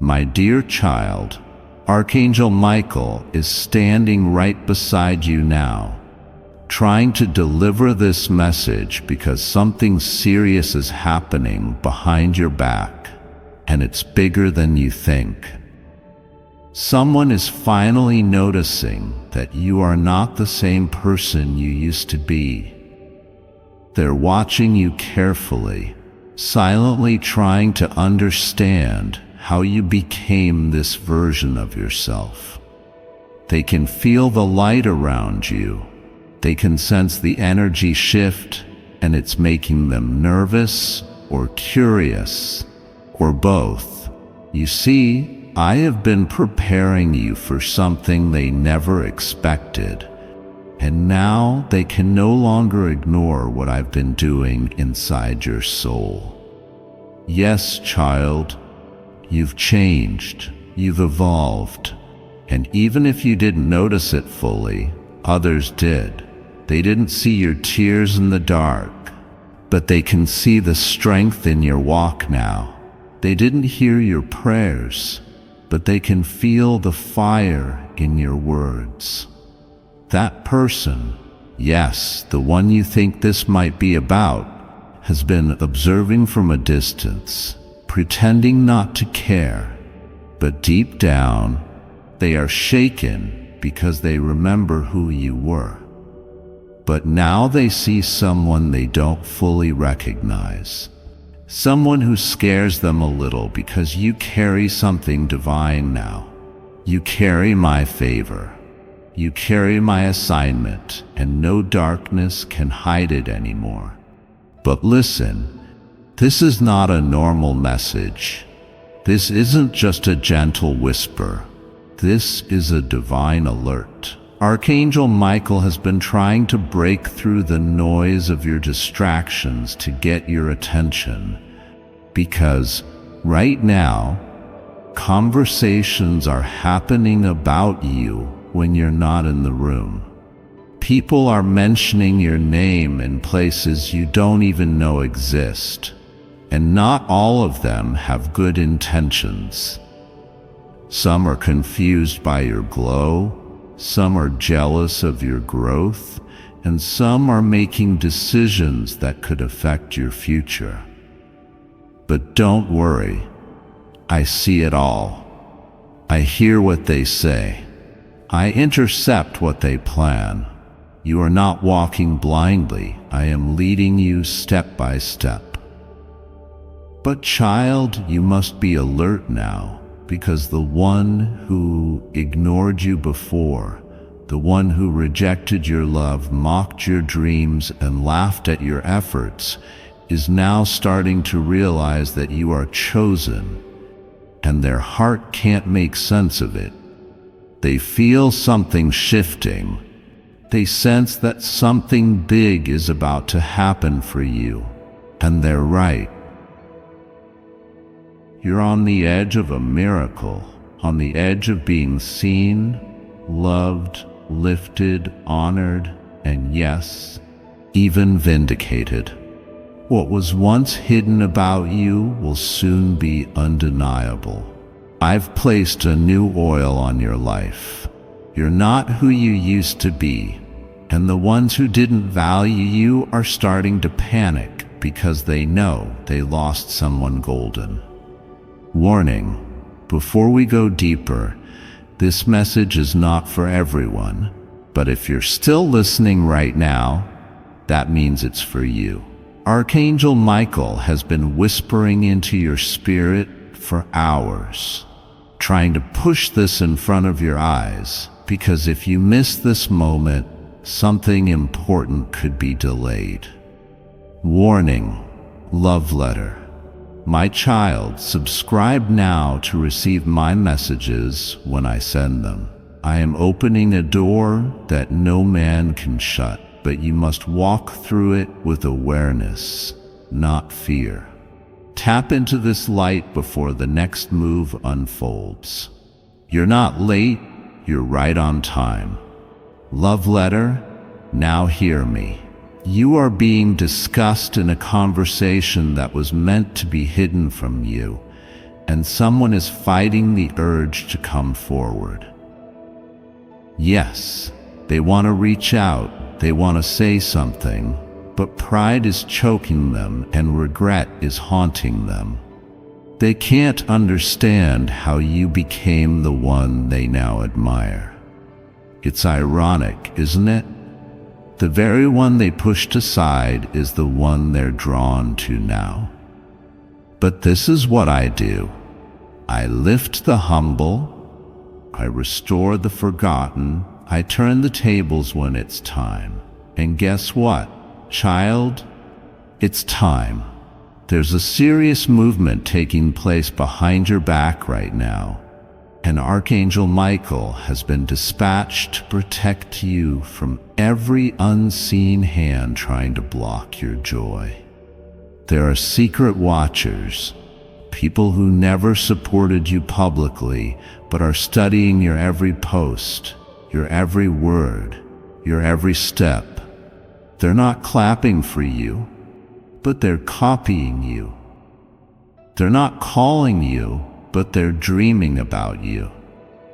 My dear child, Archangel Michael is standing right beside you now, trying to deliver this message because something serious is happening behind your back, and it's bigger than you think. Someone is finally noticing that you are not the same person you used to be. They're watching you carefully, silently trying to understand how you became this version of yourself. They can feel the light around you. They can sense the energy shift, and it's making them nervous or curious, or both. You see, I have been preparing you for something they never expected, and now they can no longer ignore what I've been doing inside your soul. Yes, child, you've changed, you've evolved, and even if you didn't notice it fully, others did. They didn't see your tears in the dark, but they can see the strength in your walk now. They didn't hear your prayers, but they can feel the fire in your words. That person, yes, the one you think this might be about, has been observing from a distance, pretending not to care, but deep down, they are shaken because they remember who you were. But now they see someone they don't fully recognize. Someone who scares them a little because you carry something divine now. You carry my favor. You carry my assignment, and no darkness can hide it anymore. But listen, this is not a normal message. This isn't just a gentle whisper. This is a divine alert. Archangel Michael has been trying to break through the noise of your distractions to get your attention, because right now, conversations are happening about you when you're not in the room. People are mentioning your name in places you don't even know exist, and not all of them have good intentions. Some are confused by your glow, some are jealous of your growth, and some are making decisions that could affect your future. But don't worry, I see it all. I hear what they say. I intercept what they plan. You are not walking blindly. I am leading you step by step. But child, you must be alert now, because the one who ignored you before, the one who rejected your love, mocked your dreams, and laughed at your efforts, is now starting to realize that you are chosen, and their heart can't make sense of it. They feel something shifting. They sense that something big is about to happen for you, and they're right. You're on the edge of a miracle, on the edge of being seen, loved, lifted, honored, and yes, even vindicated. What was once hidden about you will soon be undeniable. I've placed a new oil on your life. You're not who you used to be, and the ones who didn't value you are starting to panic because they know they lost someone golden. Warning, before we go deeper, this message is not for everyone, but if you're still listening right now, that means it's for you. Archangel Michael has been whispering into your spirit for hours, trying to push this in front of your eyes, because if you miss this moment, something important could be delayed. Warning, love letter. My child, subscribe now to receive my messages when I send them. I am opening a door that no man can shut, but you must walk through it with awareness, not fear. Tap into this light before the next move unfolds. You're not late, you're right on time. Love letter, now hear me. You are being discussed in a conversation that was meant to be hidden from you, and someone is fighting the urge to come forward. Yes, they want to reach out, they want to say something, but pride is choking them and regret is haunting them. They can't understand how you became the one they now admire. It's ironic, isn't it? The very one they pushed aside is the one they're drawn to now. But this is what I do. I lift the humble, I restore the forgotten, I turn the tables when it's time. And guess what, child? It's time. There's a serious movement taking place behind your back right now, and Archangel Michael has been dispatched to protect you from every unseen hand trying to block your joy. There are secret watchers, people who never supported you publicly, but are studying your every post, your every word, your every step. They're not clapping for you, but they're copying you. They're not calling you, but they're dreaming about you.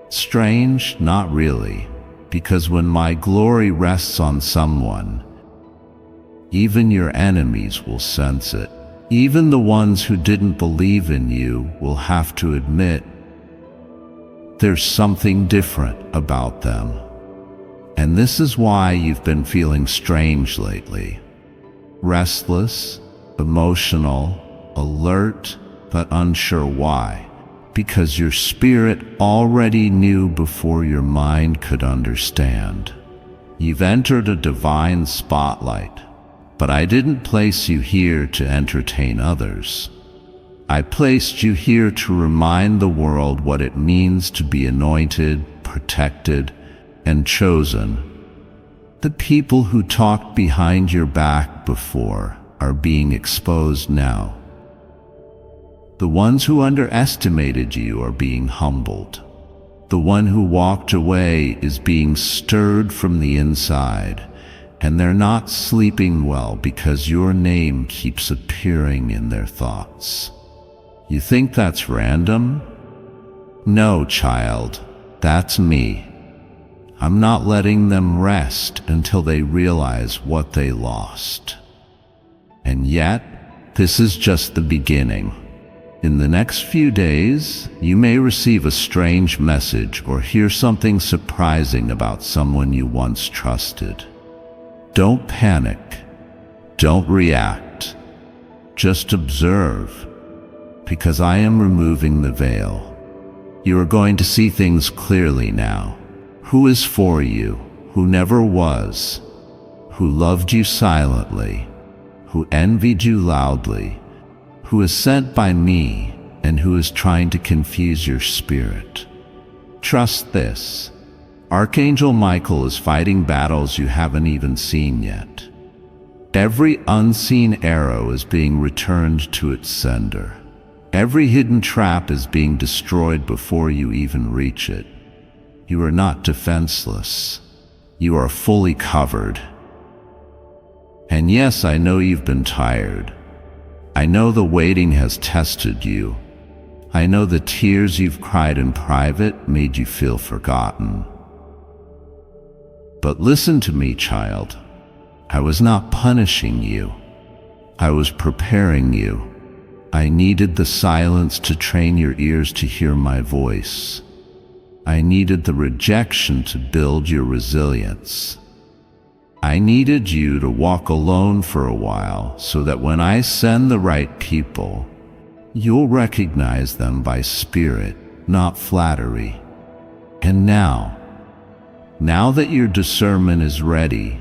Strange? Not really, because when my glory rests on someone, even your enemies will sense it. Even the ones who didn't believe in you will have to admit there's something different about them. And this is why you've been feeling strange lately. Restless, emotional, alert, but unsure why. Because your spirit already knew before your mind could understand. You've entered a divine spotlight, but I didn't place you here to entertain others. I placed you here to remind the world what it means to be anointed, protected, and chosen. The people who talked behind your back before are being exposed now. The ones who underestimated you are being humbled. The one who walked away is being stirred from the inside, and they're not sleeping well because your name keeps appearing in their thoughts. You think that's random? No, child, that's me. I'm not letting them rest until they realize what they lost. And yet, this is just the beginning. In the next few days, you may receive a strange message or hear something surprising about someone you once trusted. Don't panic. Don't react. Just observe, because I am removing the veil. You are going to see things clearly now. Who is for you, who never was, who loved you silently, who envied you loudly, who is sent by me, and who is trying to confuse your spirit. Trust this. Archangel Michael is fighting battles you haven't even seen yet. Every unseen arrow is being returned to its sender. Every hidden trap is being destroyed before you even reach it. You are not defenseless. You are fully covered. And yes, I know you've been tired. I know the waiting has tested you. I know the tears you've cried in private made you feel forgotten. But listen to me, child. I was not punishing you. I was preparing you. I needed the silence to train your ears to hear my voice. I needed the rejection to build your resilience. I needed you to walk alone for a while so that when I send the right people, you'll recognize them by spirit, not flattery. And now that your discernment is ready,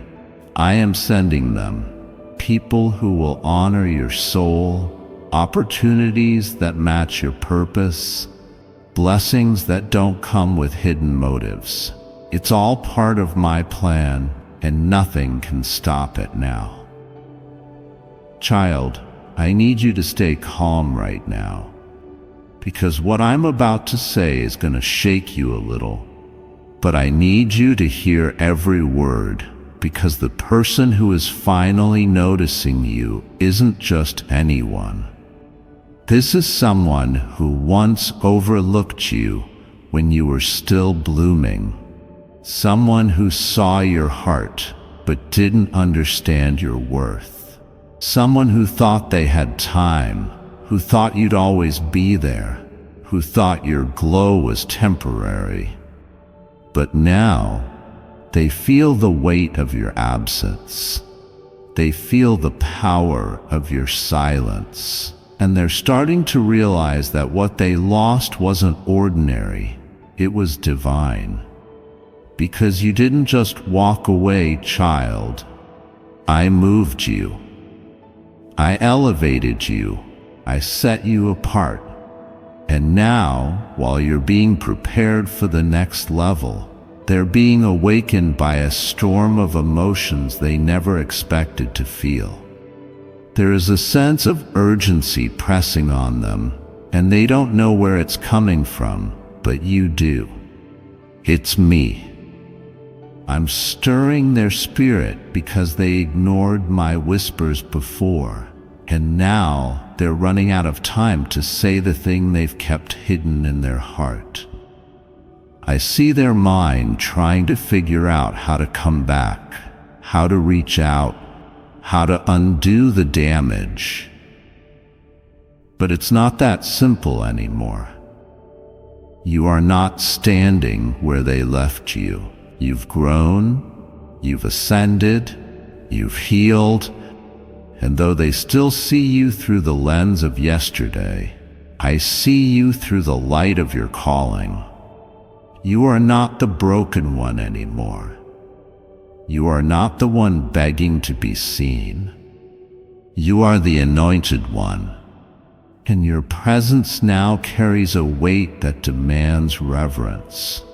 I am sending them, people who will honor your soul, opportunities that match your purpose, blessings that don't come with hidden motives. It's all part of my plan, and nothing can stop it now. Child, I need you to stay calm right now, because what I'm about to say is going to shake you a little. But I need you to hear every word, because the person who is finally noticing you isn't just anyone. This is someone who once overlooked you when you were still blooming. Someone who saw your heart but didn't understand your worth. Someone who thought they had time, who thought you'd always be there, who thought your glow was temporary. But now, they feel the weight of your absence. They feel the power of your silence. And they're starting to realize that what they lost wasn't ordinary, it was divine. Because you didn't just walk away, child. I moved you. I elevated you. I set you apart. And now, while you're being prepared for the next level, they're being awakened by a storm of emotions they never expected to feel. There is a sense of urgency pressing on them, and they don't know where it's coming from, but you do. It's me. I'm stirring their spirit because they ignored my whispers before, and now they're running out of time to say the thing they've kept hidden in their heart. I see their mind trying to figure out how to come back, how to reach out, how to undo the damage. But it's not that simple anymore. You are not standing where they left you. You've grown, you've ascended, you've healed, and though they still see you through the lens of yesterday, I see you through the light of your calling. You are not the broken one anymore. You are not the one begging to be seen. You are the anointed one, and your presence now carries a weight that demands reverence.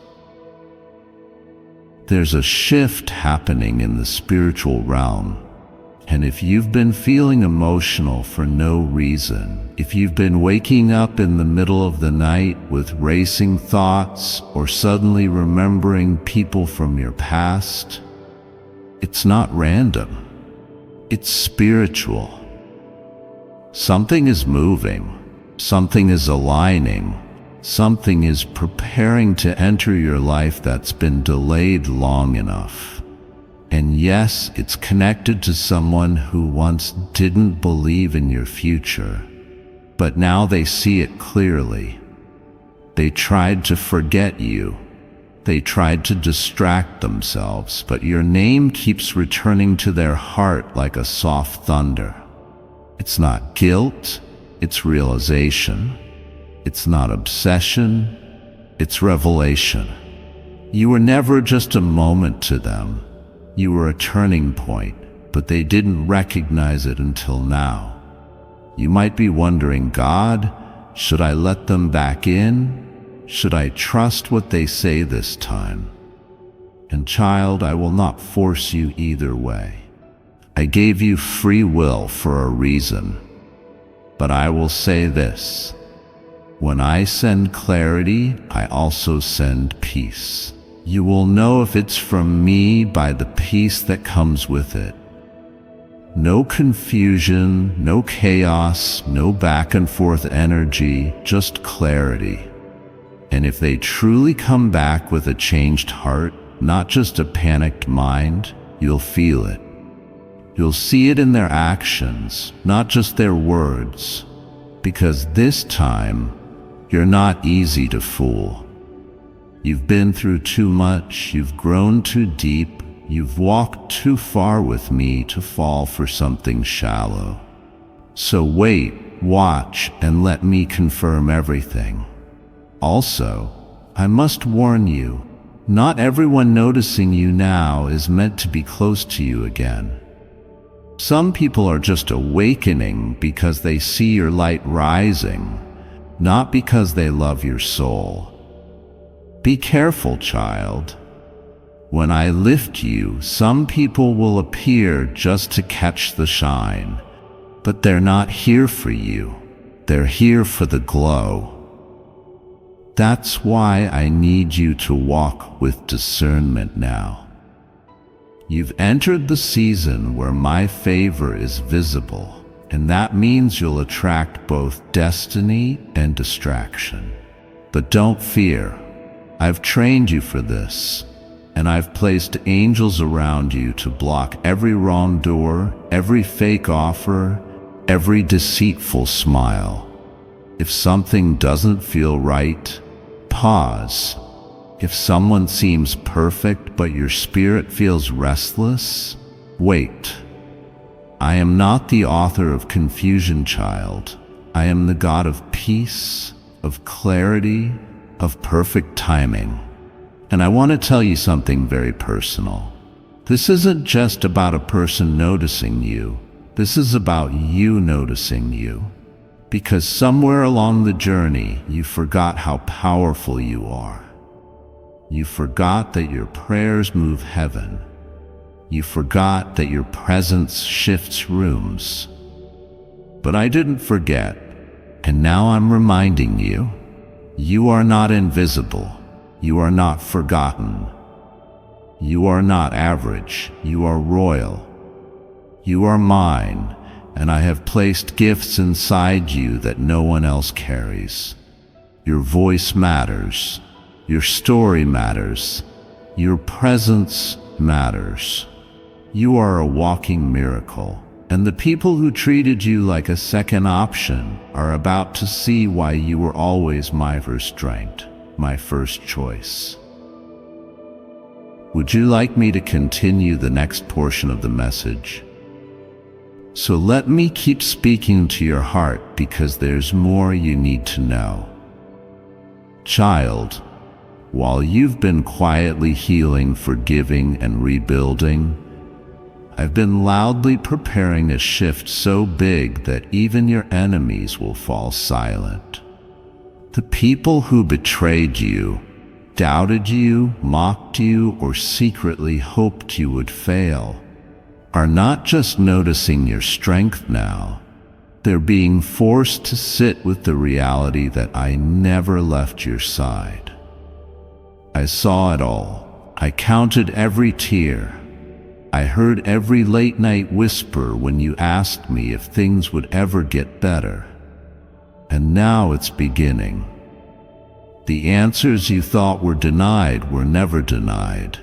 There's a shift happening in the spiritual realm, and if you've been feeling emotional for no reason, if you've been waking up in the middle of the night with racing thoughts or suddenly remembering people from your past, it's not random. It's spiritual. Something is moving. Something is aligning. Something is preparing to enter your life that's been delayed long enough. And yes, it's connected to someone who once didn't believe in your future, but now they see it clearly. They tried to forget you. They tried to distract themselves, but your name keeps returning to their heart like a soft thunder. It's not guilt, it's realization. It's not obsession, it's revelation. You were never just a moment to them. You were a turning point, but they didn't recognize it until now. You might be wondering, God, should I let them back in? Should I trust what they say this time? And child, I will not force you either way. I gave you free will for a reason. But I will say this. When I send clarity, I also send peace. You will know if it's from me by the peace that comes with it. No confusion, no chaos, no back and forth energy, just clarity. And if they truly come back with a changed heart, not just a panicked mind, you'll feel it. You'll see it in their actions, not just their words. Because this time, you're not easy to fool. You've been through too much, you've grown too deep, you've walked too far with me to fall for something shallow. So wait, watch, and let me confirm everything. Also, I must warn you, not everyone noticing you now is meant to be close to you again. Some people are just awakening because they see your light rising, not because they love your soul. Be careful, child. When I lift you, some people will appear just to catch the shine, but they're not here for you. They're here for the glow. That's why I need you to walk with discernment now. You've entered the season where my favor is visible. and that means you'll attract both destiny and distraction. But don't fear. I've trained you for this, and I've placed angels around you to block every wrong door, every fake offer, every deceitful smile. If something doesn't feel right, pause. If someone seems perfect but your spirit feels restless, wait. I am not the author of confusion, child. I am the God of peace, of clarity, of perfect timing. And I want to tell you something very personal. This isn't just about a person noticing you. This is about you noticing you. Because somewhere along the journey, you forgot how powerful you are. You forgot that your prayers move heaven. You forgot that your presence shifts rooms. But I didn't forget, and now I'm reminding you, you are not invisible. You are not forgotten. You are not average. You are royal. You are mine, and I have placed gifts inside you that no one else carries. Your voice matters. Your story matters. Your presence matters. You are a walking miracle, and the people who treated you like a second option are about to see why you were always my restraint, my first choice. Would you like me to continue the next portion of the message? So let me keep speaking to your heart, because there's more you need to know. Child, while you've been quietly healing, forgiving, and rebuilding, I've been loudly preparing a shift so big that even your enemies will fall silent. The people who betrayed you, doubted you, mocked you, or secretly hoped you would fail are not just noticing your strength now, they're being forced to sit with the reality that I never left your side. I saw it all. I counted every tear. I heard every late-night whisper when you asked me if things would ever get better. And now it's beginning. The answers you thought were denied were never denied.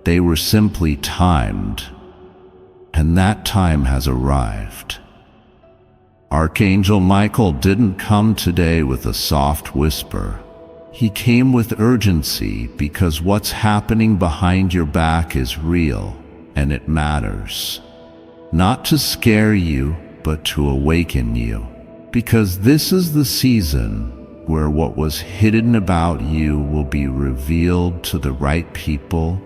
They were simply timed. And that time has arrived. Archangel Michael didn't come today with a soft whisper. He came with urgency, because what's happening behind your back is real, and it matters. Not to scare you, but to awaken you. Because this is the season where what was hidden about you will be revealed to the right people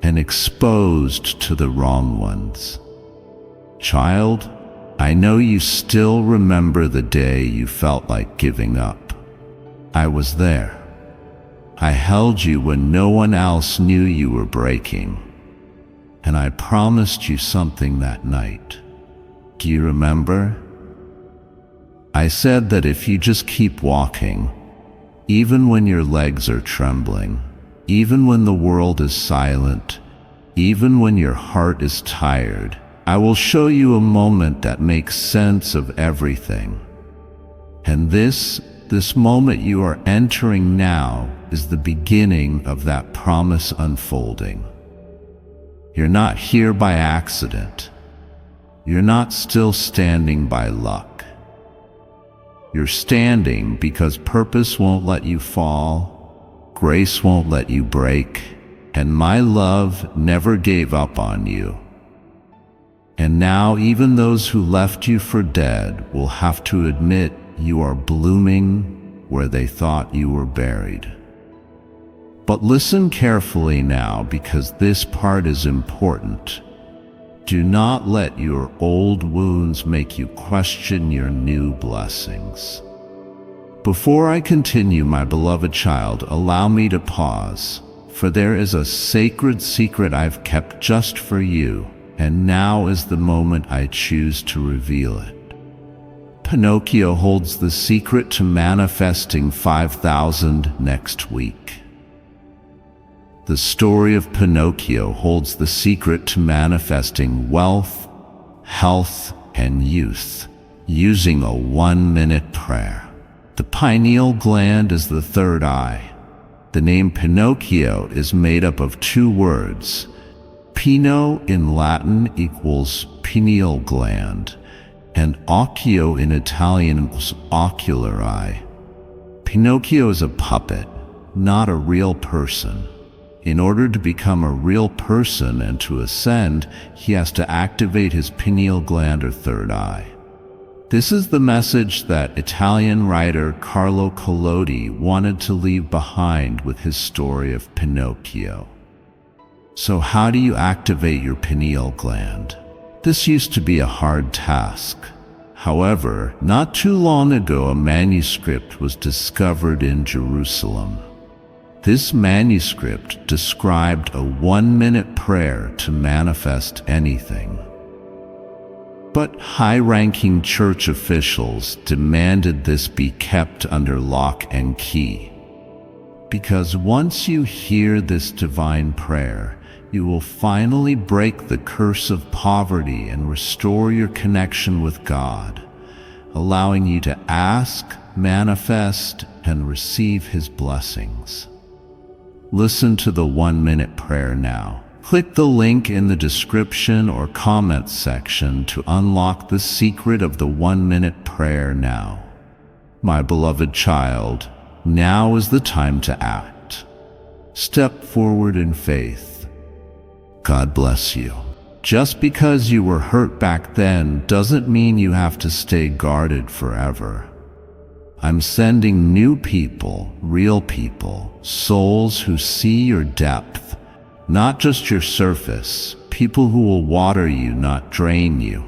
and exposed to the wrong ones. Child, I know you still remember the day you felt like giving up. I was there. I held you when no one else knew you were breaking. And I promised you something that night. Do you remember? I said that if you just keep walking, even when your legs are trembling, even when the world is silent, even when your heart is tired, I will show you a moment that makes sense of everything. And this moment you are entering now is the beginning of that promise unfolding. You're not here by accident. You're not still standing by luck. You're standing because purpose won't let you fall, grace won't let you break, and my love never gave up on you. And now even those who left you for dead will have to admit you are blooming where they thought you were buried. But listen carefully now, because this part is important. Do not let your old wounds make you question your new blessings. Before I continue, my beloved child, allow me to pause, for there is a sacred secret I've kept just for you. And now is the moment I choose to reveal it. Pinocchio holds the secret to manifesting 5,000 next week. The story of Pinocchio holds the secret to manifesting wealth, health, and youth. using a 1-minute prayer. The pineal gland is the third eye. The name Pinocchio is made up of two words. Pino in Latin equals pineal gland, and occhio in Italian equals ocular eye. Pinocchio is a puppet, not a real person. In order to become a real person and to ascend, he has to activate his pineal gland or third eye. This is the message that Italian writer Carlo Collodi wanted to leave behind with his story of Pinocchio. So how do you activate your pineal gland? This used to be a hard task. However, not too long ago, a manuscript was discovered in Jerusalem. This manuscript described a 1-minute prayer to manifest anything. But high-ranking church officials demanded this be kept under lock and key. Because once you hear this divine prayer, you will finally break the curse of poverty and restore your connection with God, allowing you to ask, manifest, and receive His blessings. Listen to the 1-minute prayer now. Click the link in the description or comments section to unlock the secret of the 1-minute prayer now. My beloved child, now is the time to act. Step forward in faith. God bless you. Just because you were hurt back then doesn't mean you have to stay guarded forever. I'm sending new people, real people, souls who see your depth, not just your surface, people who will water you, not drain you.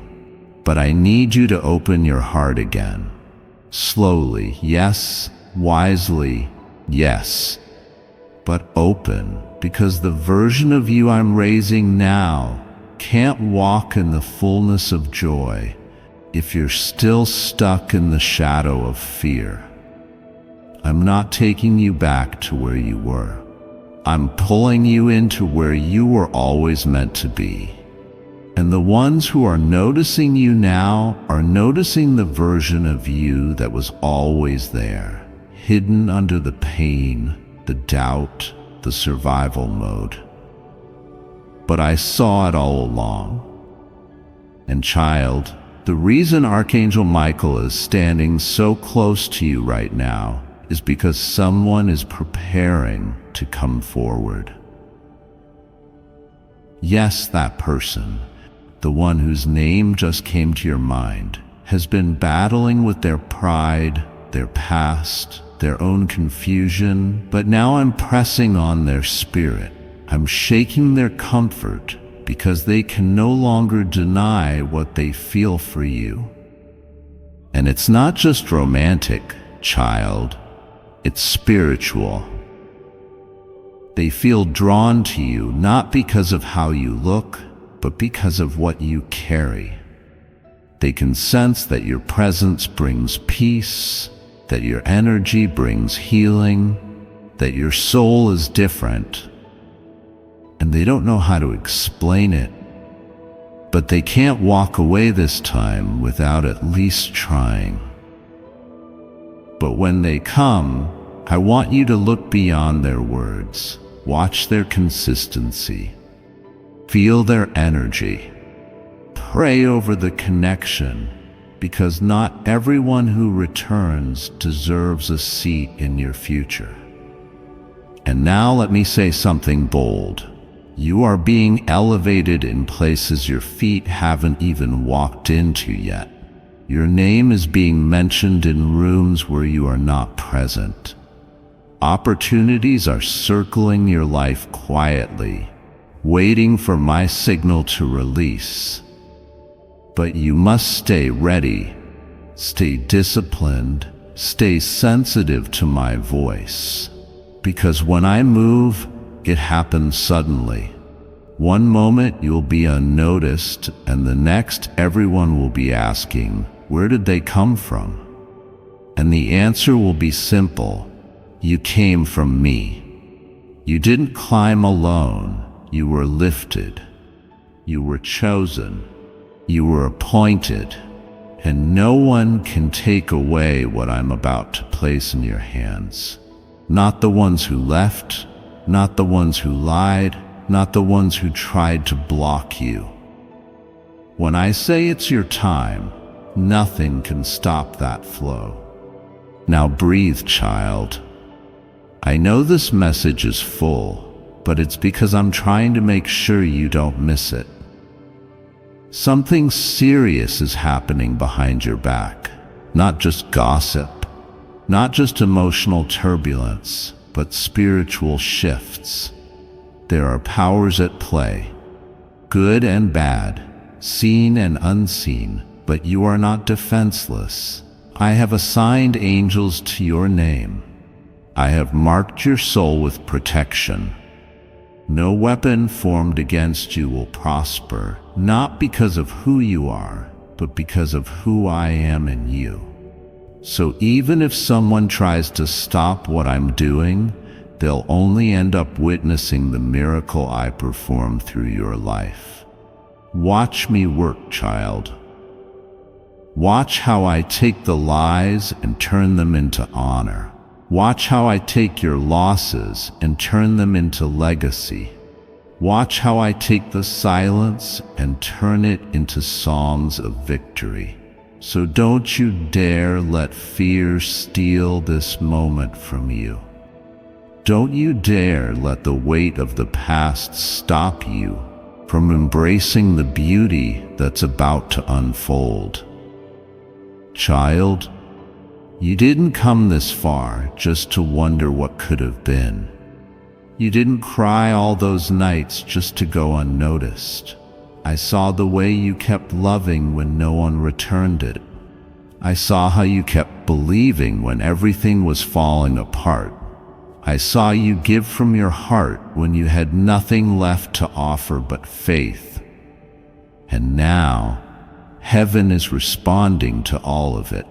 But I need you to open your heart again. Slowly, yes. Wisely, yes. But open, because the version of you I'm raising now can't walk in the fullness of joy if you're still stuck in the shadow of fear. I'm not taking you back to where you were. I'm pulling you into where you were always meant to be. And the ones who are noticing you now are noticing the version of you that was always there, hidden under the pain, the doubt, the survival mode. But I saw it all along. And child, the reason Archangel Michael is standing so close to you right now is because someone is preparing to come forward. Yes, that person, the one whose name just came to your mind, has been battling with their pride, their past, their own confusion, but now I'm pressing on their spirit. I'm shaking their comfort because they can no longer deny what they feel for you. And it's not just romantic, child. It's spiritual. They feel drawn to you not because of how you look, but because of what you carry. They can sense that your presence brings peace, that your energy brings healing, that your soul is different. And they don't know how to explain it, but they can't walk away this time without at least trying. But when they come, I want you to look beyond their words, watch their consistency, feel their energy, pray over the connection, because not everyone who returns deserves a seat in your future. And now let me say something bold. You are being elevated in places your feet haven't even walked into yet. Your name is being mentioned in rooms where you are not present. Opportunities are circling your life quietly, waiting for my signal to release. But you must stay ready, stay disciplined, stay sensitive to my voice. Because when I move, it happens suddenly. One moment you'll be unnoticed, and the next everyone will be asking, where did they come from? And the answer will be simple. You came from me. You didn't climb alone. You were lifted. You were chosen. You were appointed. and no one can take away what I'm about to place in your hands. Not the ones who left, not the ones who lied, not the ones who tried to block you. When I say it's your time, nothing can stop that flow. Now breathe, child. I know this message is full, but it's because I'm trying to make sure you don't miss it. Something serious is happening behind your back. Not just gossip, not just emotional turbulence, but spiritual shifts. There are powers at play, good and bad, seen and unseen, but you are not defenseless. I have assigned angels to your name. I have marked your soul with protection. No weapon formed against you will prosper, not because of who you are, but because of who I am in you. So even if someone tries to stop what I'm doing, they'll only end up witnessing the miracle I perform through your life. Watch me work, child. Watch how I take the lies and turn them into honor. Watch how I take your losses and turn them into legacy. Watch how I take the silence and turn it into songs of victory. So don't you dare let fear steal this moment from you. Don't you dare let the weight of the past stop you from embracing the beauty that's about to unfold. Child, you didn't come this far just to wonder what could have been. You didn't cry all those nights just to go unnoticed. I saw the way you kept loving when no one returned it. I saw how you kept believing when everything was falling apart. I saw you give from your heart when you had nothing left to offer but faith. And now, heaven is responding to all of it.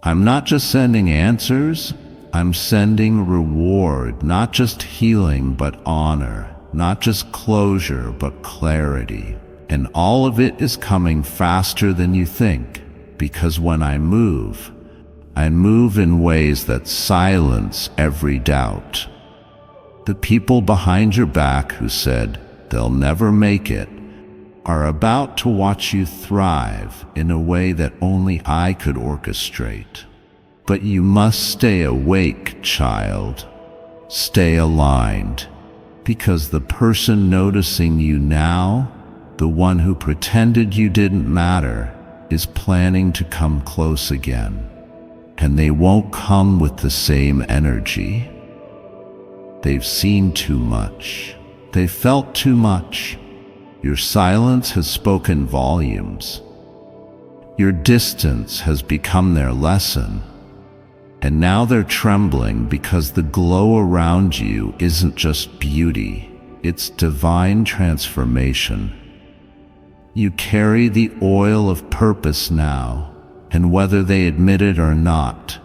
I'm not just sending answers, I'm sending reward, not just healing but honor, not just closure but clarity. And all of it is coming faster than you think, because when I move in ways that silence every doubt. The people behind your back who said they'll never make it are about to watch you thrive in a way that only I could orchestrate. But you must stay awake, child. Stay aligned, because the person noticing you now, the one who pretended you didn't matter, is planning to come close again. And they won't come with the same energy. They've seen too much. They've felt too much. Your silence has spoken volumes. Your distance has become their lesson. And now they're trembling because the glow around you isn't just beauty, it's divine transformation. You carry the oil of purpose now, and whether they admit it or not,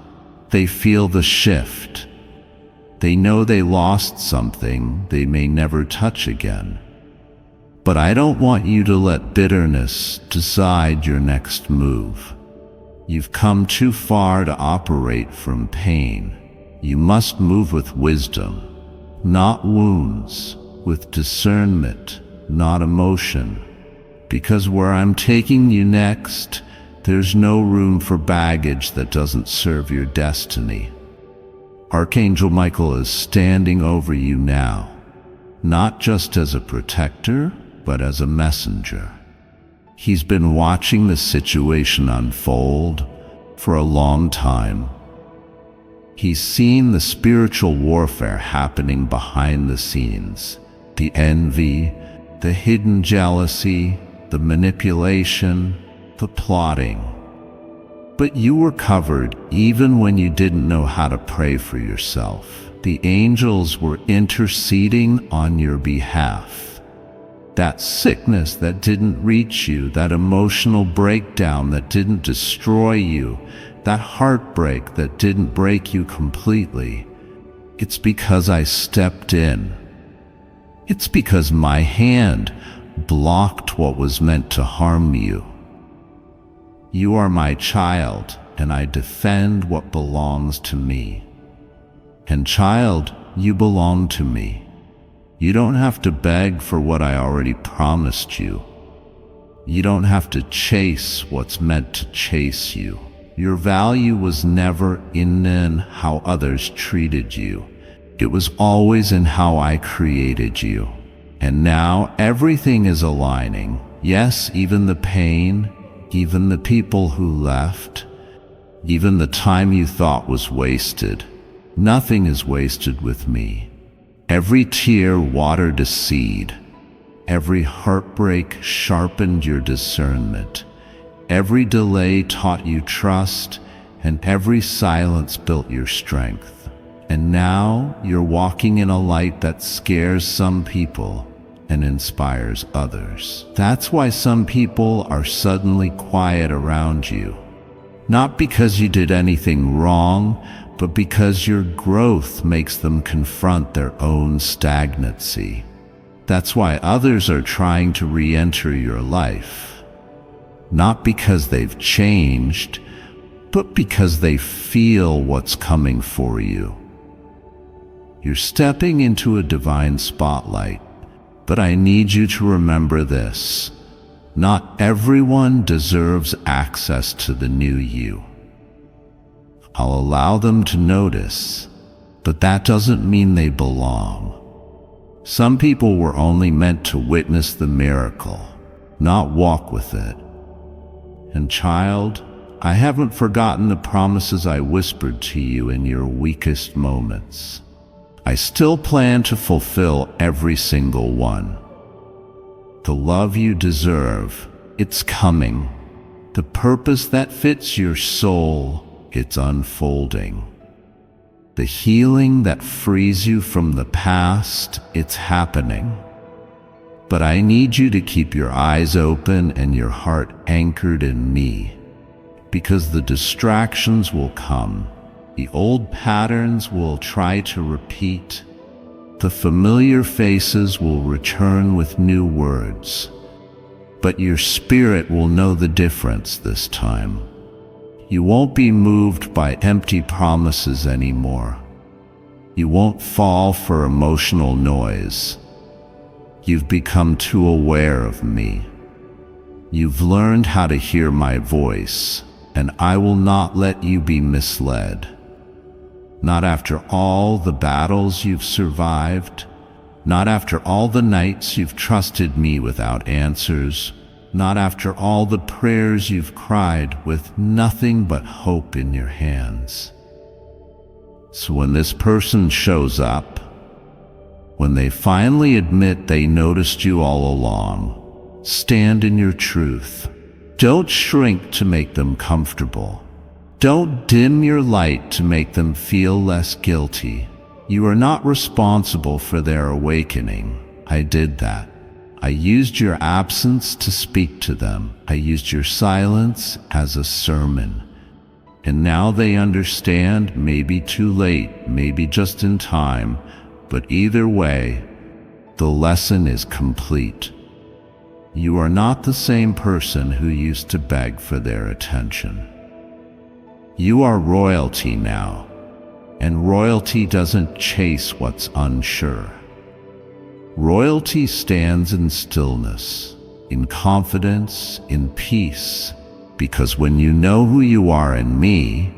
they feel the shift. They know they lost something they may never touch again. But I don't want you to let bitterness decide your next move. You've come too far to operate from pain. You must move with wisdom, not wounds, with discernment, not emotion. Because where I'm taking you next, there's no room for baggage that doesn't serve your destiny. Archangel Michael is standing over you now, not just as a protector, but as a messenger. He's been watching the situation unfold for a long time. He's seen the spiritual warfare happening behind the scenes, the envy, the hidden jealousy, the manipulation, the plotting. But you were covered even when you didn't know how to pray for yourself. The angels were interceding on your behalf. That sickness that didn't reach you, that emotional breakdown that didn't destroy you, that heartbreak that didn't break you completely, it's because I stepped in. It's because my hand blocked what was meant to harm you. You are my child, and I defend what belongs to me. And child, you belong to me. You don't have to beg for what I already promised you. You don't have to chase what's meant to chase you. Your value was never in how others treated you. It was always in how I created you. And now everything is aligning. Yes, even the pain, even the people who left, even the time you thought was wasted. Nothing is wasted with me. Every tear watered a seed. Every heartbreak sharpened your discernment. Every delay taught you trust, and every silence built your strength. And now you're walking in a light that scares some people and inspires others. That's why some people are suddenly quiet around you. Not because you did anything wrong, but because your growth makes them confront their own stagnancy. That's why others are trying to re-enter your life. Not because they've changed, but because they feel what's coming for you. You're stepping into a divine spotlight, but I need you to remember this. Not everyone deserves access to the new you. I'll allow them to notice, but that doesn't mean they belong. Some people were only meant to witness the miracle, not walk with it. And child, I haven't forgotten the promises I whispered to you in your weakest moments. I still plan to fulfill every single one. The love you deserve, it's coming. The purpose that fits your soul, it's unfolding. The healing that frees you from the past, it's happening. But I need you to keep your eyes open and your heart anchored in me, because the distractions will come. The old patterns will try to repeat. The familiar faces will return with new words. But your spirit will know the difference this time. You won't be moved by empty promises anymore. You won't fall for emotional noise. You've become too aware of me. You've learned how to hear my voice, and I will not let you be misled. Not after all the battles you've survived, not after all the nights you've trusted me without answers, not after all the prayers you've cried with nothing but hope in your hands. So when this person shows up, when they finally admit they noticed you all along, stand in your truth. Don't shrink to make them comfortable. Don't dim your light to make them feel less guilty. You are not responsible for their awakening. I did that. I used your absence to speak to them. I used your silence as a sermon. And now they understand, maybe too late, maybe just in time, but either way, the lesson is complete. You are not the same person who used to beg for their attention. You are royalty now, and royalty doesn't chase what's unsure. Royalty stands in stillness, in confidence, in peace, because when you know who you are in me,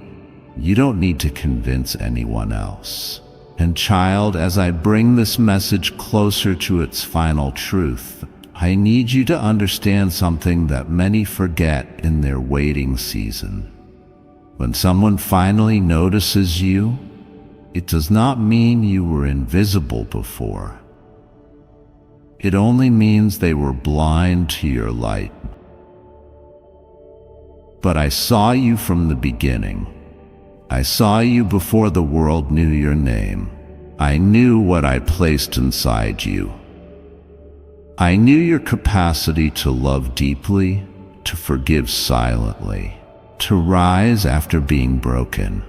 you don't need to convince anyone else. And child, as I bring this message closer to its final truth, I need you to understand something that many forget in their waiting season. When someone finally notices you, it does not mean you were invisible before. It only means they were blind to your light. But I saw you from the beginning. I saw you before the world knew your name. I knew what I placed inside you. I knew your capacity to love deeply, to forgive silently, to rise after being broken.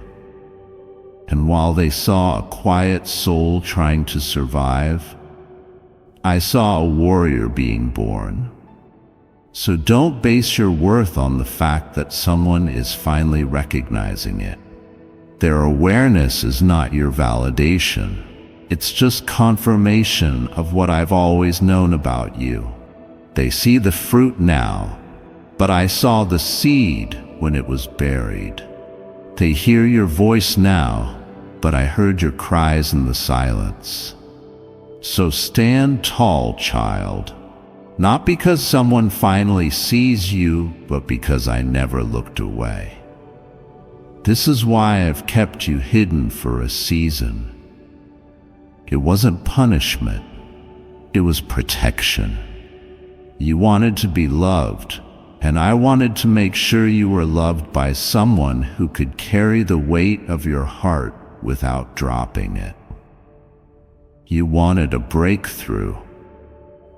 And while they saw a quiet soul trying to survive, I saw a warrior being born. So don't base your worth on the fact that someone is finally recognizing it. Their awareness is not your validation. It's just confirmation of what I've always known about you. They see the fruit now, but I saw the seed when it was buried. They hear your voice now, but I heard your cries in the silence. So stand tall, child. Not because someone finally sees you, but because I never looked away. This is why I've kept you hidden for a season. It wasn't punishment. It was protection. You wanted to be loved, and I wanted to make sure you were loved by someone who could carry the weight of your heart without dropping it. You wanted a breakthrough,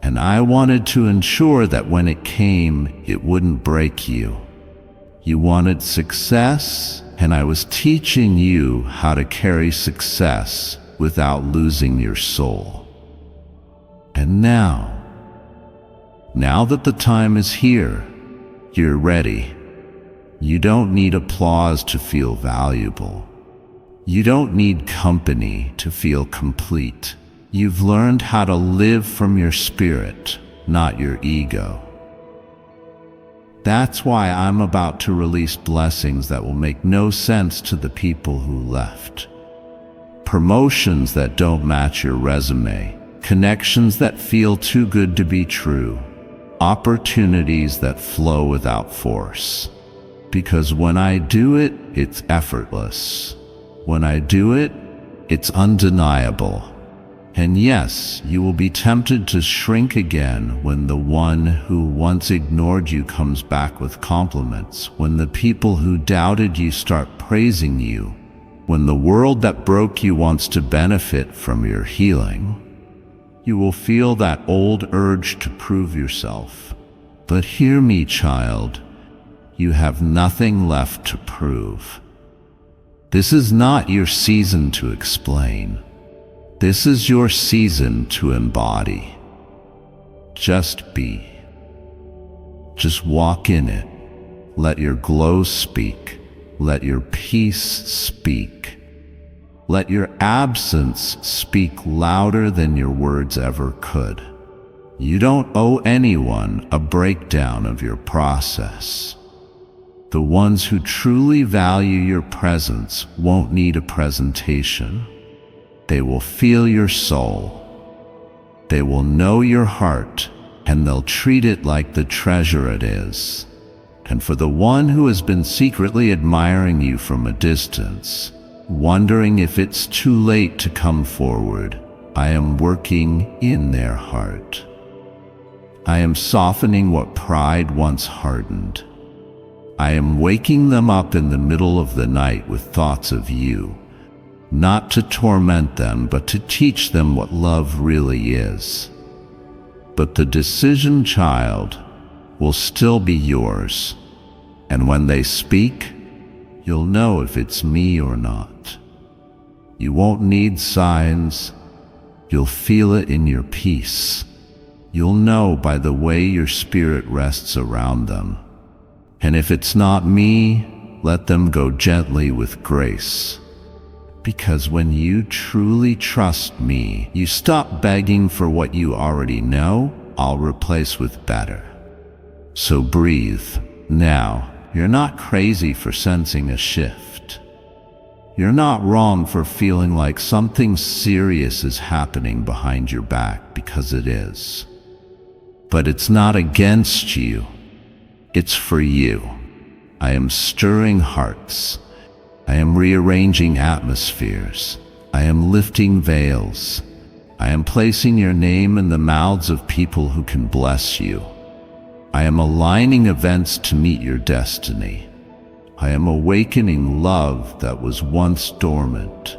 and I wanted to ensure that when it came, it wouldn't break you. You wanted success, and I was teaching you how to carry success without losing your soul. And now that the time is here, you're ready. You don't need applause to feel valuable. You don't need company to feel complete. You've learned how to live from your spirit, not your ego. That's why I'm about to release blessings that will make no sense to the people who left. Promotions that don't match your resume, connections that feel too good to be true, opportunities that flow without force. Because when I do it, it's effortless. When I do it, it's undeniable. And yes, you will be tempted to shrink again when the one who once ignored you comes back with compliments, when the people who doubted you start praising you, when the world that broke you wants to benefit from your healing. You will feel that old urge to prove yourself. But hear me, child, you have nothing left to prove. This is not your season to explain. This is your season to embody. Just be. Just walk in it. Let your glow speak. Let your peace speak. Let your absence speak louder than your words ever could. You don't owe anyone a breakdown of your process. The ones who truly value your presence won't need a presentation. They will feel your soul. They will know your heart, and they'll treat it like the treasure it is. And for the one who has been secretly admiring you from a distance, wondering if it's too late to come forward, I am working in their heart. I am softening what pride once hardened. I am waking them up in the middle of the night with thoughts of you, not to torment them, but to teach them what love really is. But the decision, child, will still be yours. And when they speak, you'll know if it's me or not. You won't need signs. You'll feel it in your peace. You'll know by the way your spirit rests around them. And if it's not me, let them go gently with grace. Because when you truly trust me, you stop begging for what you already know. I'll replace with better. So breathe. Now, you're not crazy for sensing a shift. You're not wrong for feeling like something serious is happening behind your back, because it is. But it's not against you. It's for you. I am stirring hearts. I am rearranging atmospheres. I am lifting veils. I am placing your name in the mouths of people who can bless you. I am aligning events to meet your destiny. I am awakening love that was once dormant.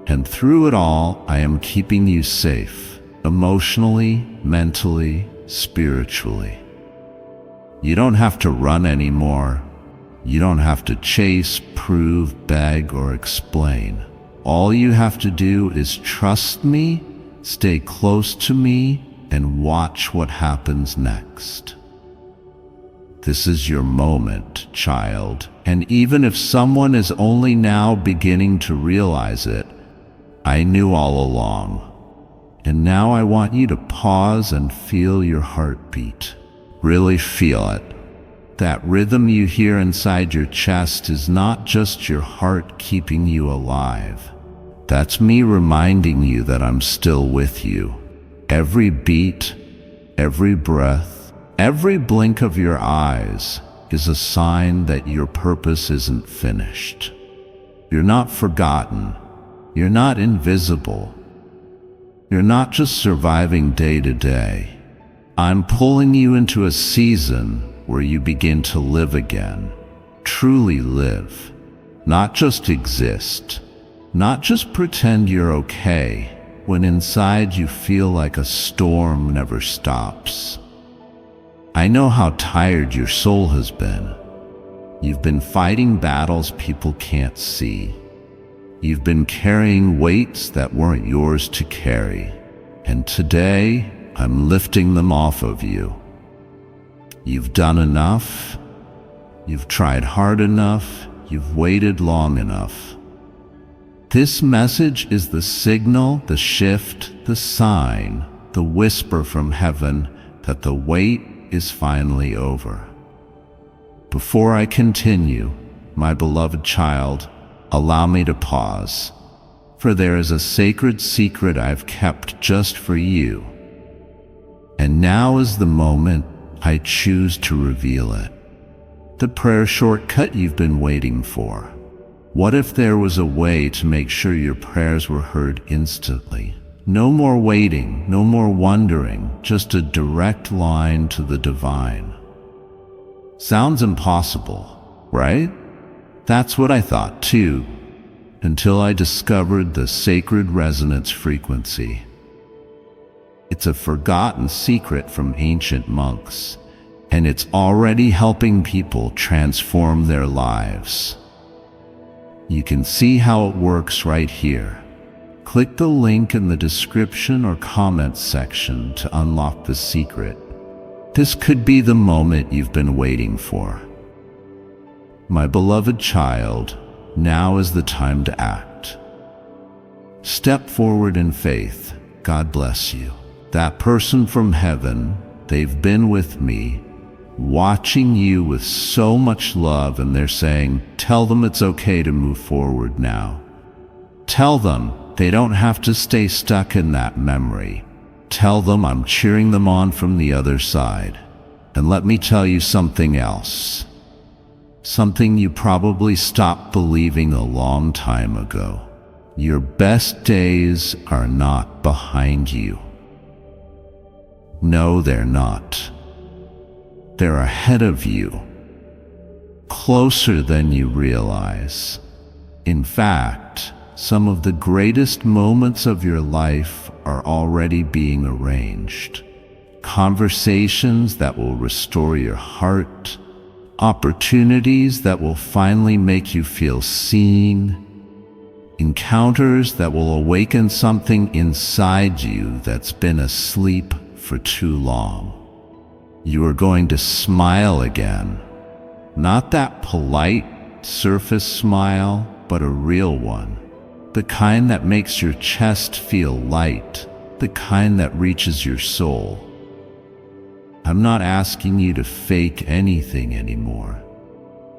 And through it all, I am keeping you safe, emotionally, mentally, spiritually. You don't have to run anymore. You don't have to chase, prove, beg, or explain. All you have to do is trust me, stay close to me, and watch what happens next. This is your moment, child. And even if someone is only now beginning to realize it, I knew all along. And now I want you to pause and feel your heartbeat. Really feel it. That rhythm you hear inside your chest is not just your heart keeping you alive. That's me reminding you that I'm still with you. Every beat, every breath, every blink of your eyes is a sign that your purpose isn't finished. You're not forgotten. You're not invisible. You're not just surviving day to day. I'm pulling you into a season where you begin to live again. Truly live. Not just exist. Not just pretend you're okay when inside you feel like a storm never stops. I know how tired your soul has been. You've been fighting battles people can't see. You've been carrying weights that weren't yours to carry. And today, I'm lifting them off of you. You've done enough. You've tried hard enough. You've waited long enough. This message is the signal, the shift, the sign, the whisper from heaven that the wait is finally over. Before I continue, my beloved child, allow me to pause, for there is a sacred secret I've kept just for you. And now is the moment I choose to reveal it. The prayer shortcut you've been waiting for. What if there was a way to make sure your prayers were heard instantly? No more waiting, no more wondering, just a direct line to the divine. Sounds impossible, right? That's what I thought too, until I discovered the sacred resonance frequency. It's a forgotten secret from ancient monks, and it's already helping people transform their lives. You can see how it works right here. Click the link in the description or comments section to unlock the secret. This could be the moment you've been waiting for. My beloved child, now is the time to act. Step forward in faith. God bless you. That person from heaven, they've been with me, watching you with so much love, and they're saying, tell them it's okay to move forward now. Tell them they don't have to stay stuck in that memory. Tell them I'm cheering them on from the other side. And let me tell you something else. Something you probably stopped believing a long time ago. Your best days are not behind you. No, they're not. They're ahead of you, closer than you realize. In fact, some of the greatest moments of your life are already being arranged. Conversations that will restore your heart, opportunities that will finally make you feel seen, encounters that will awaken something inside you that's been asleep for too long. You are going to smile again. Not that polite, surface smile, but a real one. The kind that makes your chest feel light. The kind that reaches your soul. I'm not asking you to fake anything anymore.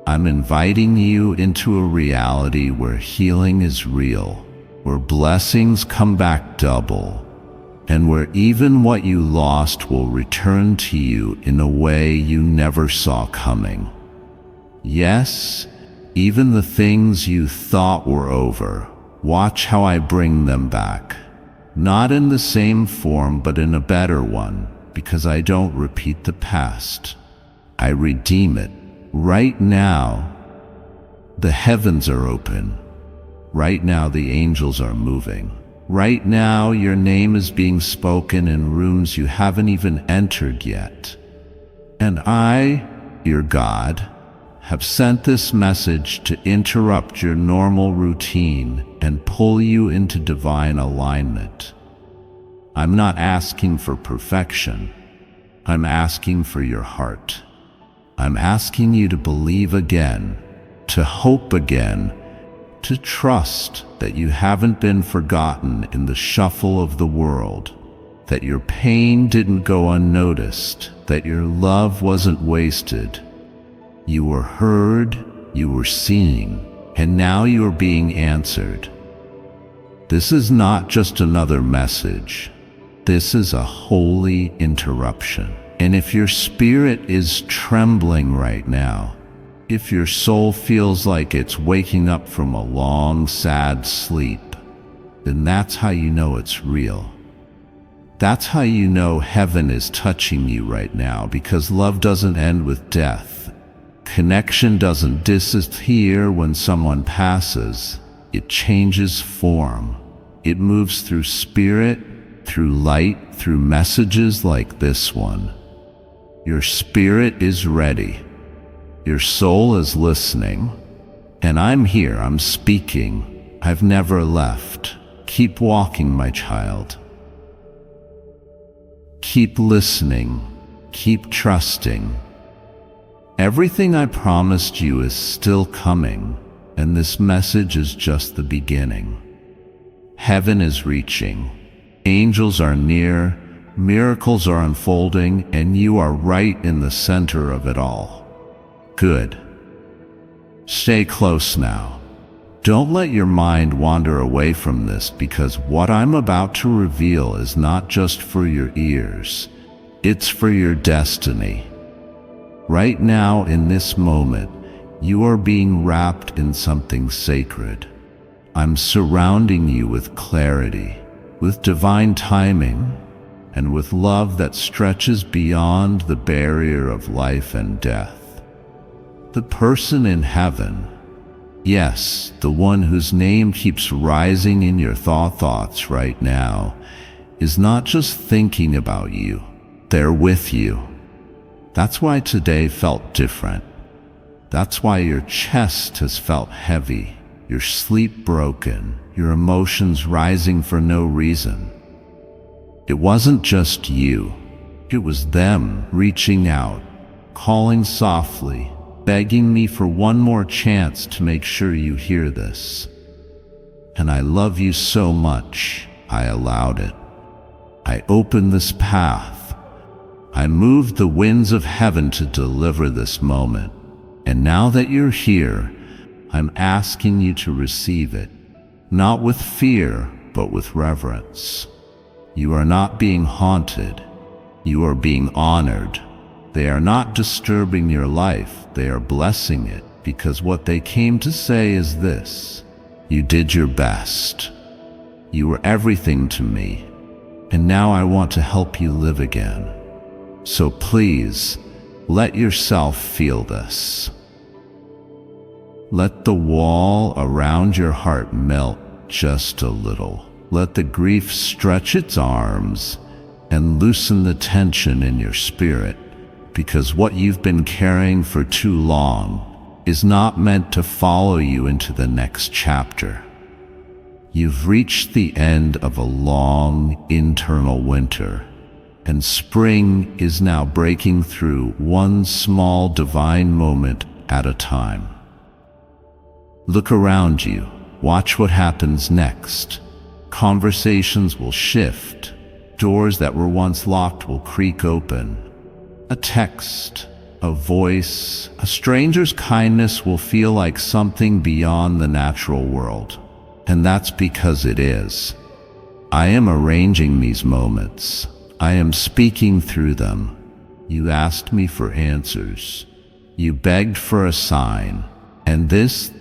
I'm inviting you into a reality where healing is real, where blessings come back double, and where even what you lost will return to you in a way you never saw coming. Yes, even the things you thought were over, watch how I bring them back. Not in the same form, but in a better one, because I don't repeat the past. I redeem it. Right now, the heavens are open. Right now, the angels are moving. Right now, your name is being spoken in rooms you haven't even entered yet. And I, your God, have sent this message to interrupt your normal routine and pull you into divine alignment. I'm not asking for perfection. I'm asking for your heart. I'm asking you to believe again, to hope again, to trust that you haven't been forgotten in the shuffle of the world, that your pain didn't go unnoticed, that your love wasn't wasted. You were heard, you were seen, and now you are being answered. This is not just another message. This is a holy interruption. And if your spirit is trembling right now, if your soul feels like it's waking up from a long, sad sleep, then that's how you know it's real. That's how you know heaven is touching you right now, because love doesn't end with death. Connection doesn't disappear when someone passes. It changes form. It moves through spirit, through light, through messages like this one. Your spirit is ready. Your soul is listening. And I'm here, I'm speaking. I've never left. Keep walking, my child. Keep listening. Keep trusting. Everything I promised you is still coming, and this message is just the beginning. Heaven is reaching. Angels are near. Miracles are unfolding, and you are right in the center of it all. Good. Stay close now. Don't let your mind wander away from this, because what I'm about to reveal is not just for your ears. It's for your destiny. Right now, in this moment, you are being wrapped in something sacred. I'm surrounding you with clarity, with divine timing, and with love that stretches beyond the barrier of life and death. The person in heaven, yes, the one whose name keeps rising in your thoughts right now, is not just thinking about you. They're with you. That's why today felt different. That's why your chest has felt heavy, your sleep broken, your emotions rising for no reason. It wasn't just you. It was them reaching out, calling softly, begging me for one more chance to make sure you hear this. And I love you so much, I allowed it. I opened this path. I moved the winds of heaven to deliver this moment. And now that you're here, I'm asking you to receive it, not with fear, but with reverence. You are not being haunted. You are being honored. They are not disturbing your life. They are blessing it, because what they came to say is this: you did your best. You were everything to me. And now I want to help you live again. So please, let yourself feel this. Let the wall around your heart melt just a little. Let the grief stretch its arms and loosen the tension in your spirit, because what you've been carrying for too long is not meant to follow you into the next chapter. You've reached the end of a long internal winter, and spring is now breaking through, one small divine moment at a time. Look around you. Watch what happens next. Conversations will shift. Doors that were once locked will creak open. A text, a voice, a stranger's kindness will feel like something beyond the natural world. And that's because it is. I am arranging these moments. I am speaking through them. You asked me for answers. You begged for a sign. And this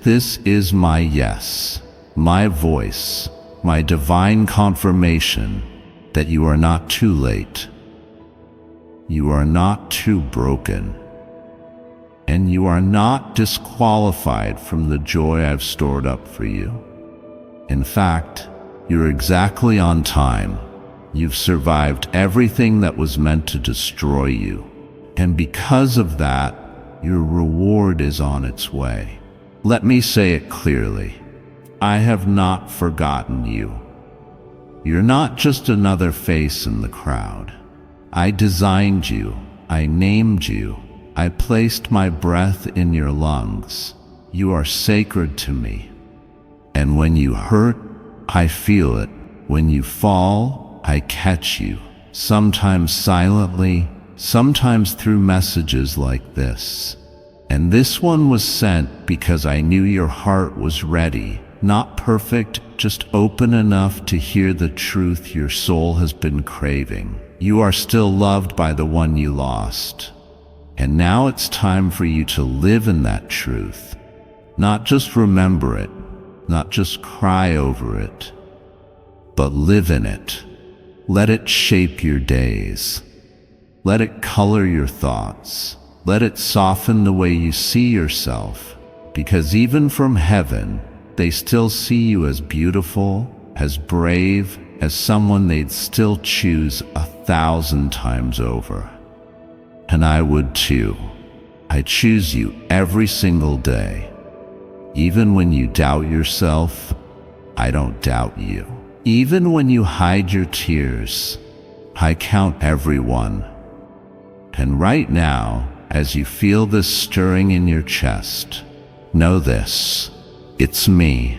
is my yes, my voice, my divine confirmation that you are not too late. You are not too broken. And you are not disqualified from the joy I've stored up for you. In fact, you're exactly on time. You've survived everything that was meant to destroy you. And because of that, your reward is on its way. Let me say it clearly. I have not forgotten you. You're not just another face in the crowd. I designed you. I named you. I placed my breath in your lungs. You are sacred to me. And when you hurt, I feel it. When you fall, I catch you. Sometimes silently, sometimes through messages like this. And this one was sent because I knew your heart was ready. Not perfect, just open enough to hear the truth your soul has been craving. You are still loved by the one you lost. And now it's time for you to live in that truth. Not just remember it, not just cry over it, but live in it. Let it shape your days. Let it color your thoughts. Let it soften the way you see yourself. Because even from heaven, they still see you as beautiful, as brave, as someone they'd still choose 1,000 times over. And I would too. I choose you every single day. Even when you doubt yourself, I don't doubt you. Even when you hide your tears, I count everyone. And right now, as you feel this stirring in your chest, know this: it's me.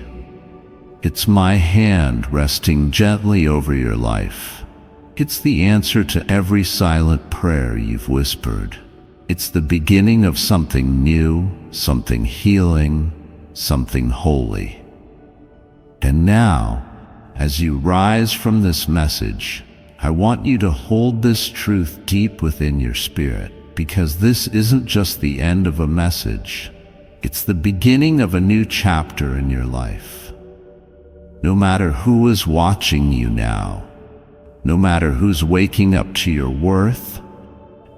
It's my hand resting gently over your life. It's the answer to every silent prayer you've whispered. It's the beginning of something new, something healing, something holy. And now, as you rise from this message, I want you to hold this truth deep within your spirit, because this isn't just the end of a message. It's the beginning of a new chapter in your life. No matter who is watching you now, no matter who's waking up to your worth,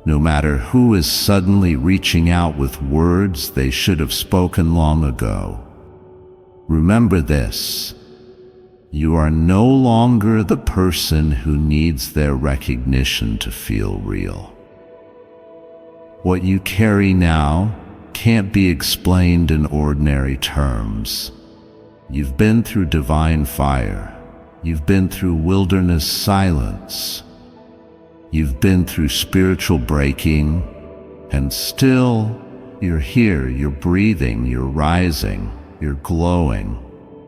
no matter who is suddenly reaching out with words they should have spoken long ago, remember this: you are no longer the person who needs their recognition to feel real. What you carry now can't be explained in ordinary terms. You've been through divine fire. You've been through wilderness silence. You've been through spiritual breaking, and still you're here, you're breathing, you're rising, you're glowing.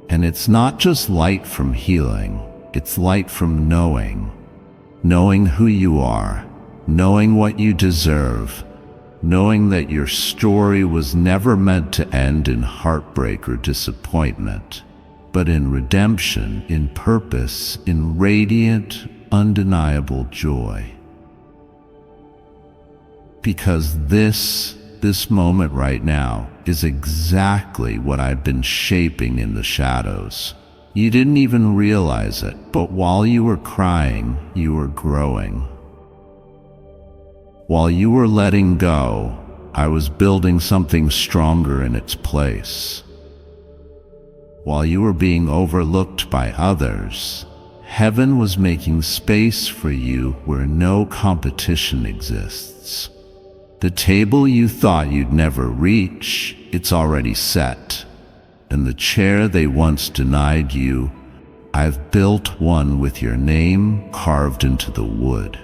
And it's not just light from healing, it's light from knowing. Knowing who you are, knowing what you deserve, knowing that your story was never meant to end in heartbreak or disappointment, but in redemption, in purpose, in radiant, undeniable joy. Because this moment right now is exactly what I've been shaping in the shadows. You didn't even realize it, but while you were crying, you were growing. While you were letting go, I was building something stronger in its place. While you were being overlooked by others, heaven was making space for you where no competition exists. The table you thought you'd never reach, it's already set. And the chair they once denied you, I've built one with your name carved into the wood.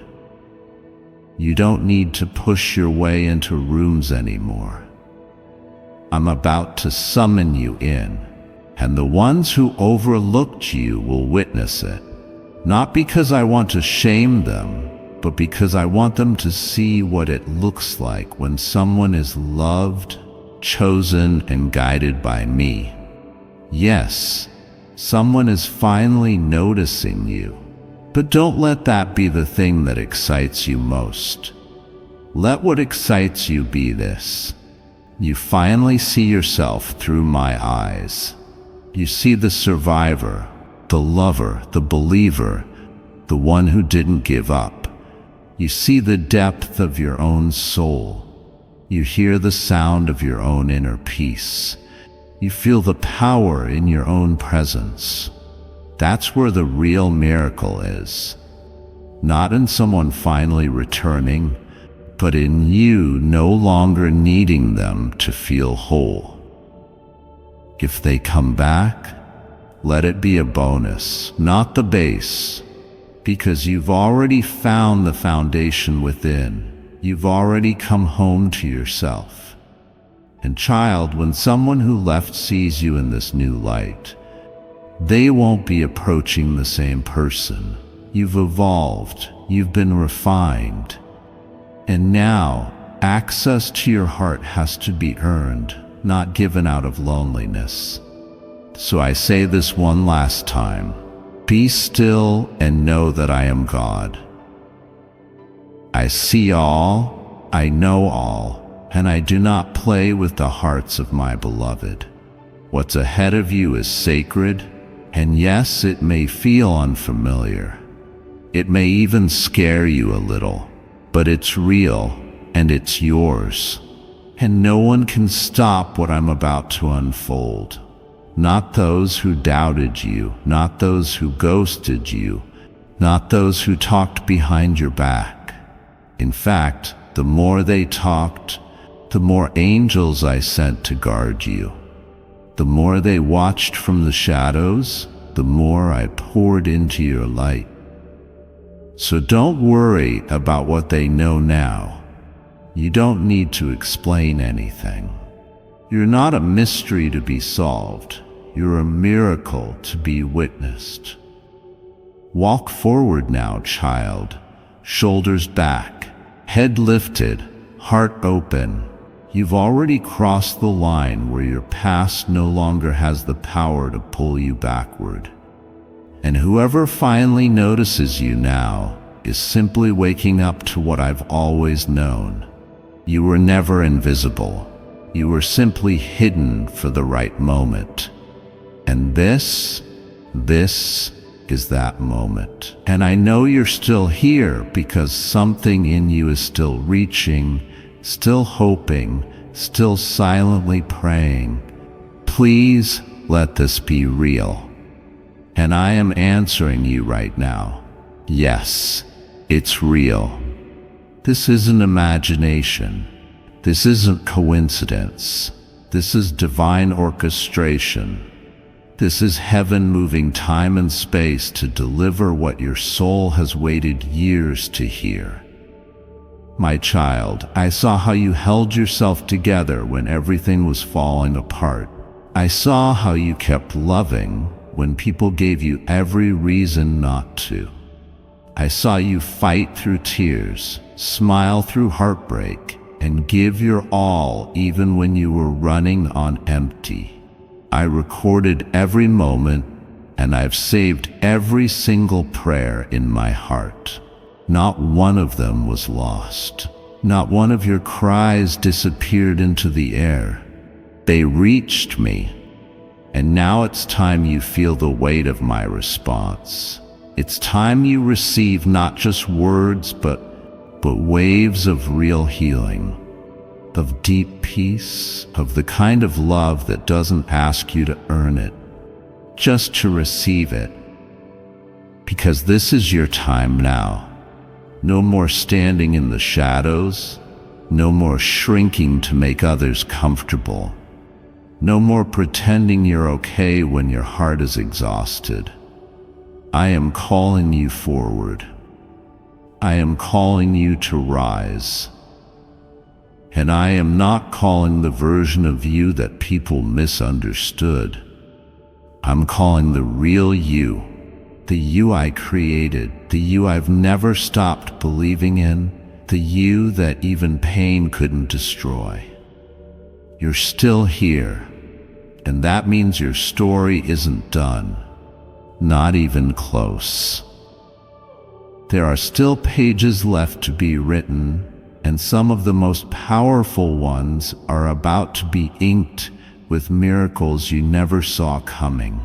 You don't need to push your way into rooms anymore. I'm about to summon you in, and the ones who overlooked you will witness it. Not because I want to shame them, but because I want them to see what it looks like when someone is loved, chosen, and guided by me. Yes, someone is finally noticing you. But don't let that be the thing that excites you most. Let what excites you be this: you finally see yourself through my eyes. You see the survivor, the lover, the believer, the one who didn't give up. You see the depth of your own soul. You hear the sound of your own inner peace. You feel the power in your own presence. That's where the real miracle is. Not in someone finally returning, but in you no longer needing them to feel whole. If they come back, let it be a bonus, not the base, because you've already found the foundation within. You've already come home to yourself. And child, when someone who left sees you in this new light, they won't be approaching the same person. You've evolved, you've been refined, and now access to your heart has to be earned, not given out of loneliness. So I say this one last time: be still and know that I am God. I see all, I know all, and I do not play with the hearts of my beloved. What's ahead of you is sacred, and yes, it may feel unfamiliar. It may even scare you a little, but it's real and it's yours. And no one can stop what I'm about to unfold. Not those who doubted you, not those who ghosted you, not those who talked behind your back. In fact, the more they talked, the more angels I sent to guard you. The more they watched from the shadows, the more I poured into your light. So don't worry about what they know now. You don't need to explain anything. You're not a mystery to be solved. You're a miracle to be witnessed. Walk forward now, child, shoulders back, head lifted, heart open. You've already crossed the line where your past no longer has the power to pull you backward. And whoever finally notices you now is simply waking up to what I've always known. You were never invisible. You were simply hidden for the right moment. And this is that moment. And I know you're still here because something in you is still reaching, still hoping, still silently praying. Please let this be real. And I am answering you right now. Yes, it's real. This isn't imagination. This isn't coincidence. This is divine orchestration. This is heaven moving time and space to deliver what your soul has waited years to hear. My child, I saw how you held yourself together when everything was falling apart. I saw how you kept loving when people gave you every reason not to. I saw you fight through tears, smile through heartbreak, and give your all even when you were running on empty. I recorded every moment, and I've saved every single prayer in my heart. Not one of them was lost. Not one of your cries disappeared into the air. They reached me, and now it's time you feel the weight of my response. It's time you receive not just words, but waves of real healing, of deep peace, of the kind of love that doesn't ask you to earn it, just to receive it. Because this is your time now. No more standing in the shadows, no more shrinking to make others comfortable, no more pretending you're okay when your heart is exhausted. I am calling you forward. I am calling you to rise. And I am not calling the version of you that people misunderstood. I'm calling the real you, the you I created, the you I've never stopped believing in, the you that even pain couldn't destroy. You're still here, and that means your story isn't done, not even close. There are still pages left to be written, and some of the most powerful ones are about to be inked with miracles you never saw coming.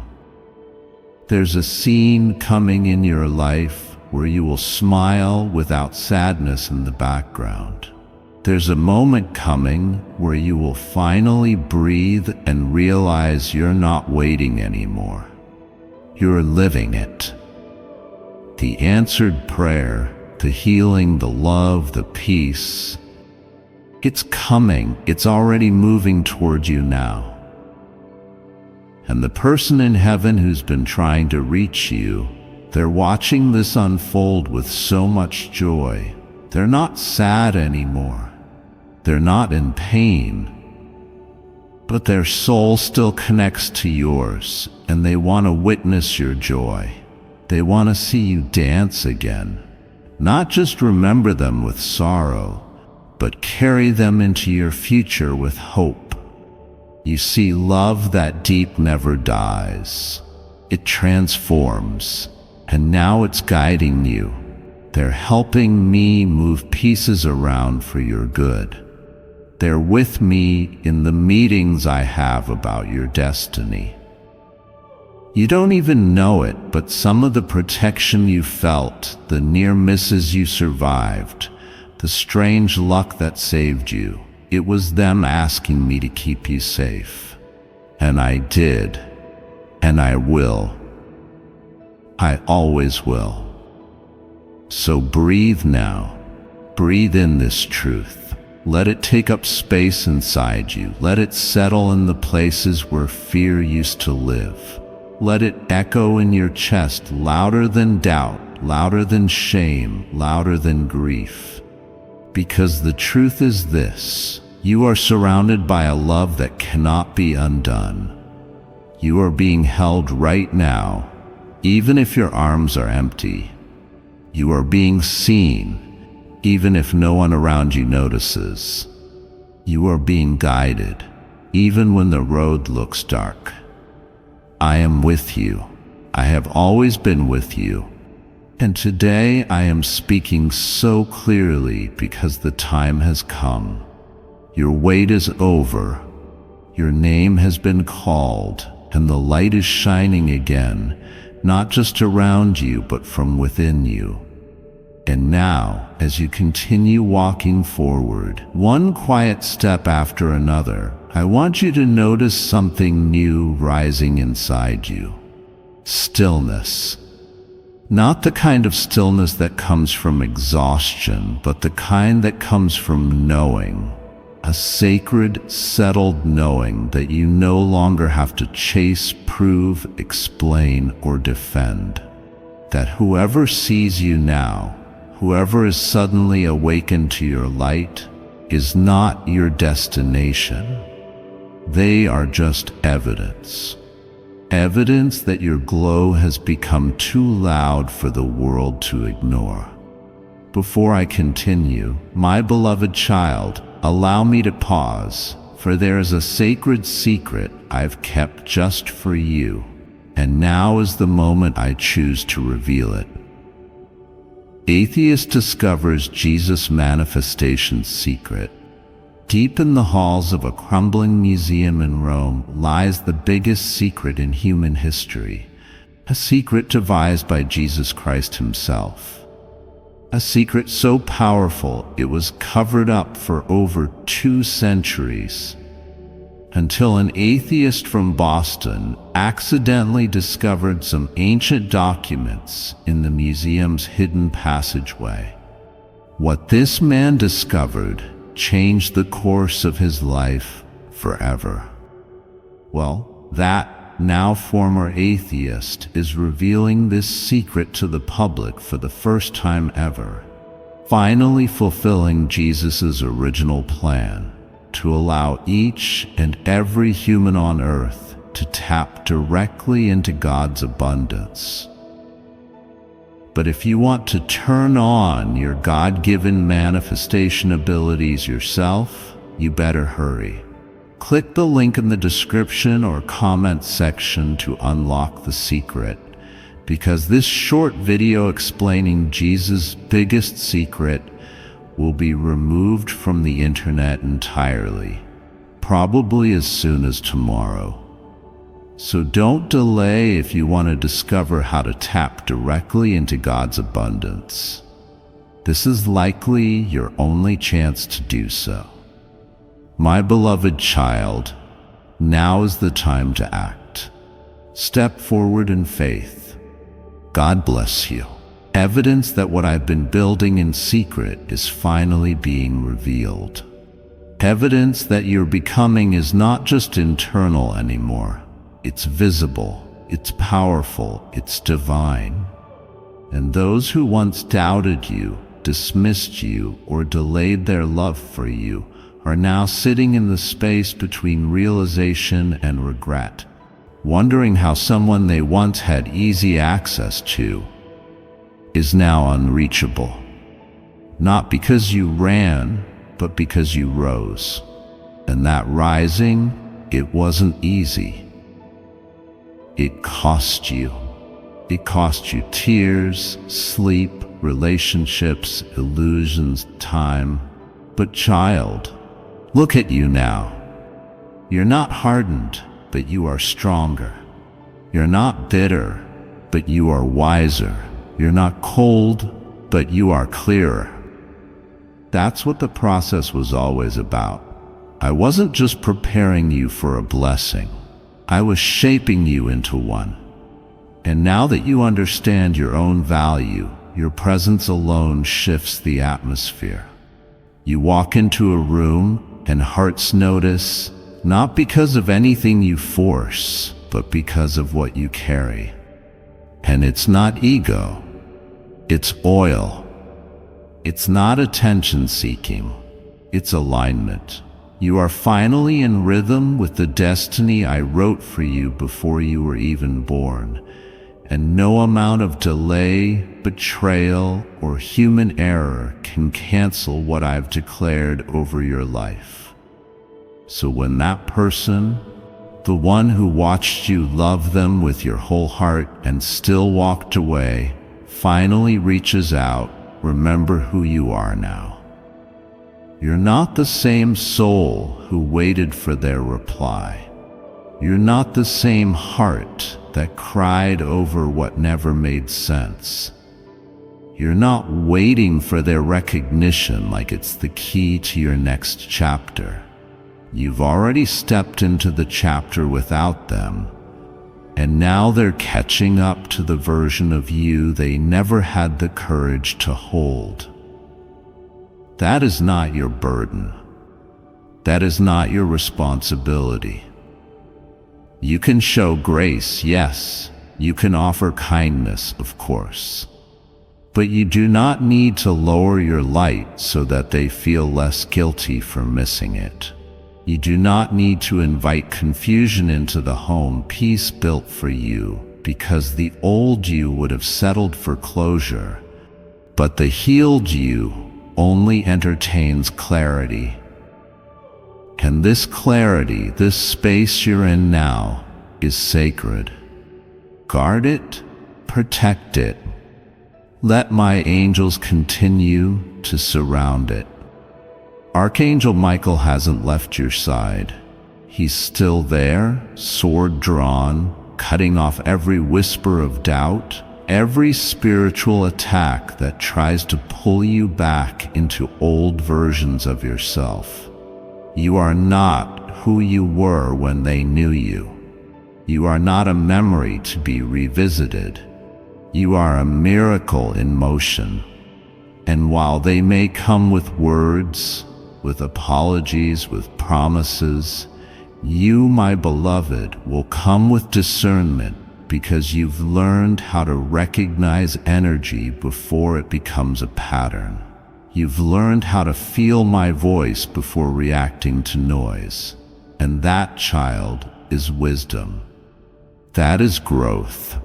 There's a scene coming in your life where you will smile without sadness in the background. There's a moment coming where you will finally breathe and realize you're not waiting anymore. You're living it. The answered prayer, the healing, the love, the peace, it's coming. It's already moving toward you now. And the person in heaven who's been trying to reach you, they're watching this unfold with so much joy. They're not sad anymore. They're not in pain. But their soul still connects to yours, and they want to witness your joy. They want to see you dance again. Not just remember them with sorrow, but carry them into your future with hope. You see, love that deep never dies. It transforms, and now it's guiding you. They're helping me move pieces around for your good. They're with me in the meetings I have about your destiny. You don't even know it, but some of the protection you felt, the near misses you survived, the strange luck that saved you, it was them asking me to keep you safe. And I did. And I will. I always will. So breathe now. Breathe in this truth. Let it take up space inside you. Let it settle in the places where fear used to live. Let it echo in your chest louder than doubt, louder than shame, louder than grief. Because the truth is this: you are surrounded by a love that cannot be undone. You are being held right now, even if your arms are empty. You are being seen, even if no one around you notices. You are being guided, even when the road looks dark. I am with you. I have always been with you. And today I am speaking so clearly because the time has come. Your wait is over. Your name has been called, and the light is shining again, not just around you, but from within you. And now, as you continue walking forward, one quiet step after another, I want you to notice something new rising inside you. Stillness. Not the kind of stillness that comes from exhaustion, but the kind that comes from knowing. A sacred, settled knowing that you no longer have to chase, prove, explain, or defend. That whoever sees you now, whoever is suddenly awakened to your light, is not your destination. They are just evidence. Evidence that your glow has become too loud for the world to ignore. Before I continue, my beloved child, allow me to pause, for there is a sacred secret I've kept just for you, and now is the moment I choose to reveal it. Atheist discovers Jesus' manifestation secret. Deep in the halls of a crumbling museum in Rome lies the biggest secret in human history, a secret devised by Jesus Christ himself. A secret so powerful it was covered up for over 2 centuries, until an atheist from Boston accidentally discovered some ancient documents in the museum's hidden passageway. What this man discovered changed the course of his life forever. Well, that now former atheist is revealing this secret to the public for the first time ever, finally fulfilling Jesus' original plan to allow each and every human on earth to tap directly into God's abundance. But if you want to turn on your God-given manifestation abilities yourself, you better hurry. Click the link in the description or comment section to unlock the secret, because this short video explaining Jesus' biggest secret will be removed from the internet entirely, probably as soon as tomorrow. So don't delay if you want to discover how to tap directly into God's abundance. This is likely your only chance to do so. My beloved child, now is the time to act. Step forward in faith. God bless you. Evidence that what I've been building in secret is finally being revealed. Evidence that your becoming is not just internal anymore. It's visible, it's powerful, it's divine. And those who once doubted you, dismissed you or delayed their love for you are now sitting in the space between realization and regret, wondering how someone they once had easy access to is now unreachable. Not because you ran, but because you rose. And that rising, it wasn't easy. It cost you. It cost you tears, sleep, relationships, illusions, time. But child, look at you now. You're not hardened, but you are stronger. You're not bitter, but you are wiser. You're not cold, but you are clearer. That's what the process was always about. I wasn't just preparing you for a blessing. I was shaping you into one. And now that you understand your own value, your presence alone shifts the atmosphere. You walk into a room and hearts notice, not because of anything you force, but because of what you carry. And it's not ego, it's oil. It's not attention seeking, it's alignment. You are finally in rhythm with the destiny I wrote for you before you were even born. And no amount of delay, betrayal, or human error can cancel what I've declared over your life. So when that person, the one who watched you love them with your whole heart and still walked away, finally reaches out, remember who you are now. You're not the same soul who waited for their reply. You're not the same heart that cried over what never made sense. You're not waiting for their recognition like it's the key to your next chapter. You've already stepped into the chapter without them, and now they're catching up to the version of you they never had the courage to hold. That is not your burden. That is not your responsibility. You can show grace, yes. You can offer kindness, of course. But you do not need to lower your light so that they feel less guilty for missing it. You do not need to invite confusion into the home peace built for you, because the old you would have settled for closure, but the healed you only entertains clarity. And this clarity, this space you're in now, is sacred. Guard it, protect it. Let my angels continue to surround it. Archangel Michael hasn't left your side. He's still there, sword drawn, cutting off every whisper of doubt, every spiritual attack that tries to pull you back into old versions of yourself. You are not who you were when they knew you. You are not a memory to be revisited. You are a miracle in motion. And while they may come with words, with apologies, with promises, you, my beloved, will come with discernment, because you've learned how to recognize energy before it becomes a pattern. You've learned how to feel my voice before reacting to noise. And that, child, is wisdom. That is growth.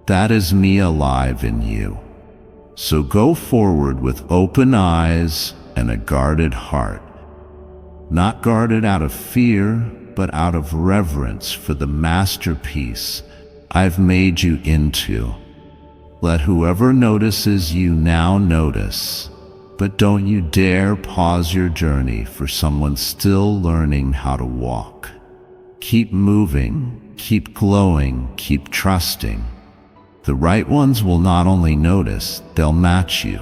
That is me alive in you. So go forward with open eyes and a guarded heart. Not guarded out of fear, but out of reverence for the masterpiece I've made you into. Let whoever notices you now notice, but don't you dare pause your journey for someone still learning how to walk. Keep moving, keep glowing, keep trusting. The right ones will not only notice, they'll match you.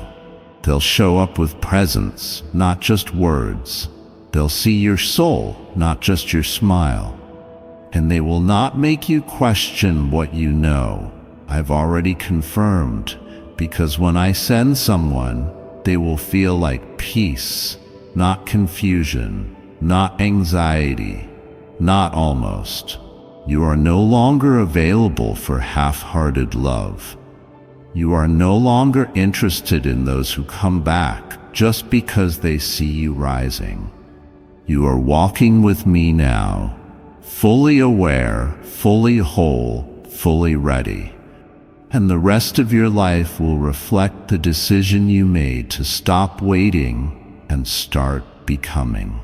They'll show up with presence, not just words. They'll see your soul, not just your smile. And they will not make you question what you know. I've already confirmed, because when I send someone, they will feel like peace, not confusion, not anxiety, not almost. You are no longer available for half-hearted love. You are no longer interested in those who come back just because they see you rising. You are walking with me now, fully aware, fully whole, fully ready. And the rest of your life will reflect the decision you made to stop waiting and start becoming.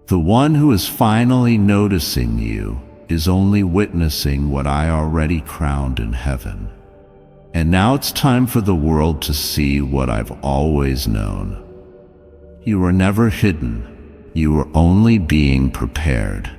The one who is finally noticing you is only witnessing what I already crowned in heaven. And now it's time for the world to see what I've always known. You were never hidden. You were only being prepared.